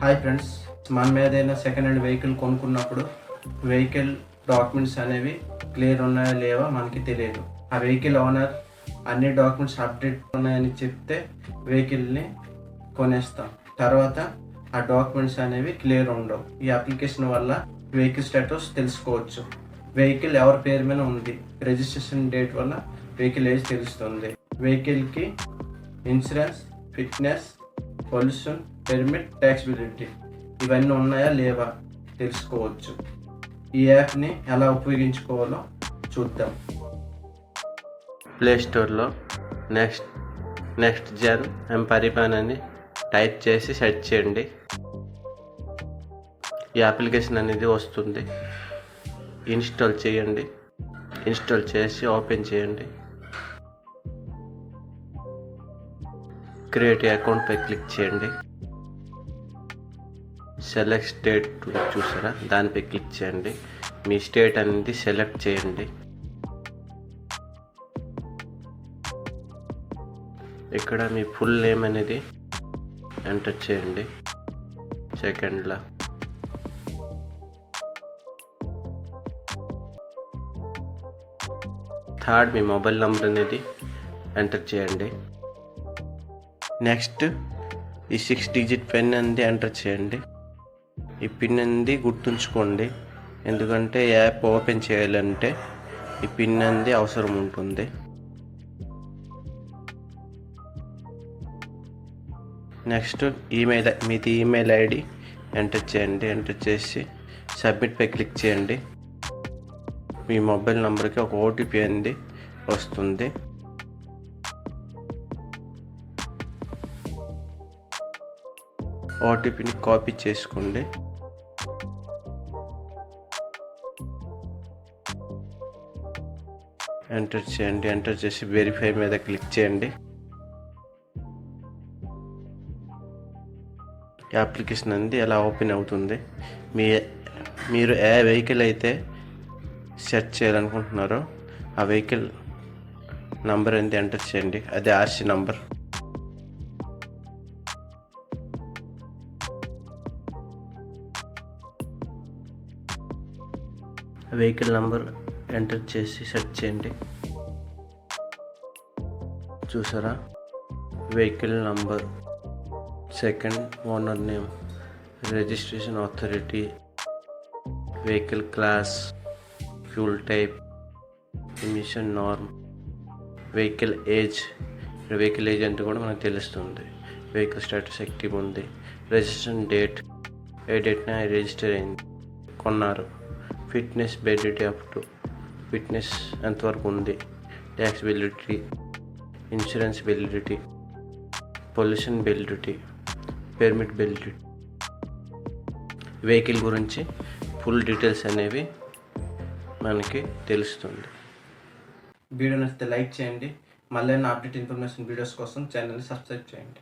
Hi friends, మనం ఏదైనా second hand vehicle కొనుక్కున్నప్పుడు వెహికల్ డాక్యుమెంట్స్ అనేవి క్లియర్ ఉన్నాయా లేవా మనకి తెలియదు. ఆ వెహికల్ ఓనర్ అన్ని డాక్యుమెంట్స్ అప్డేట్ ఉన్నాయని చెప్తే వెహికల్ని కొనేస్తాం. తర్వాత ఆ డాక్యుమెంట్స్ అనేవి క్లియర్ ఉండవు. ఈ అప్లికేషన్ వల్ల వెహికల్ స్టేటస్ తెలుసుకోవచ్చు. వెహికల్ ఎవరి పేరు మీద ఉంది, రిజిస్ట్రేషన్ డేట్ వల్ల వెహికల్ ఏజ్ తెలుస్తుంది. వెహికల్కి insurance, fitness, pollution, permit, taxability ఇవన్నీ ఉన్నాయా లేవా తెలుసుకోవచ్చు. ఈ యాప్ని ఎలా ఉపయోగించుకోవాలో చూద్దాం. ప్లే స్టోర్లో నెక్స్ట్ జెన్ పరిపాన్ అని టైప్ చేసి సెర్చ్ చేయండి. ఈ అప్లికేషన్ అనేది వస్తుంది. ఇన్స్టాల్ చేయండి. ఇన్స్టాల్ చేసి ఓపెన్ చేయండి. క్రియేట్ అకౌంట్ పై క్లిక్ చేయండి. సెలెక్ట్ స్టేట్ చూసారా, దానిపై క్లిక్ చేయండి. మీ స్టేట్ అనేది సెలెక్ట్ చేయండి. ఇక్కడ మీ ఫుల్ నేమ్ అనేది ఎంటర్ చేయండి. సెకండ్లో థర్డ్ మీ మొబైల్ నెంబర్ అనేది ఎంటర్ చేయండి. నెక్స్ట్ ఈ 6 డిజిట్ పిన్ అనేది ఎంటర్ చేయండి. ఈ పిన్ అనేది గుర్తుంచుకోండి, ఎందుకంటే యాప్ ఓపెన్ చేయాలంటే ఈ పిన్ అనేది అవసరం ఉంటుంది. నెక్స్ట్ మీది ఈమెయిల్ ఐడి ఎంటర్ చేయండి. ఎంటర్ చేసి సబ్మిట్ పై క్లిక్ చేయండి. మీ మొబైల్ నెంబర్కి ఒక ఓటీపీ అనేది వస్తుంది. ఓటీపీని కాపీ చేసుకోండి. ఎంటర్ చేయండి. ఎంటర్ చేసి వెరిఫై మీద క్లిక్ చేయండి. ఈ అప్లికేషన్ అనేది ఎలా ఓపెన్ అవుతుంది. మీరు ఏ వెహికల్ అయితే సెర్చ్ చేయాలనుకుంటున్నారో ఆ వెహికల్ నంబర్ అనేది ఎంటర్ చేయండి. అదే RC number. Vehicle number enter చేసి సెర్చ్ చేయండి. చూసారా, vehicle number, second owner name, registration authority, vehicle class, fuel type, emission norm, vehicle age అంటే కూడా మనకు తెలుస్తుంది. వెహికల్ స్టేటస్ యాక్టివ్ ఉంది. రిజిస్ట్రేషన్ డేట్, ఏ డేట్న రిజిస్టర్ అయింది, కొన్నారు. Fitness validity up to, fitness ఎంతవరకు ఉంది. Tax validity, insurance validity, pollution validity, permit validity. Vehicle గురించి ఫుల్ డీటెయిల్స్ అనేవి మనకి తెలుస్తుంది. వీడియో నచ్చితే లైక్ చేయండి. మళ్ళీ అప్డేట్ ఇన్ఫర్మేషన్ వీడియోస్ కోసం ఛానల్ని సబ్స్క్రైబ్ చేయండి.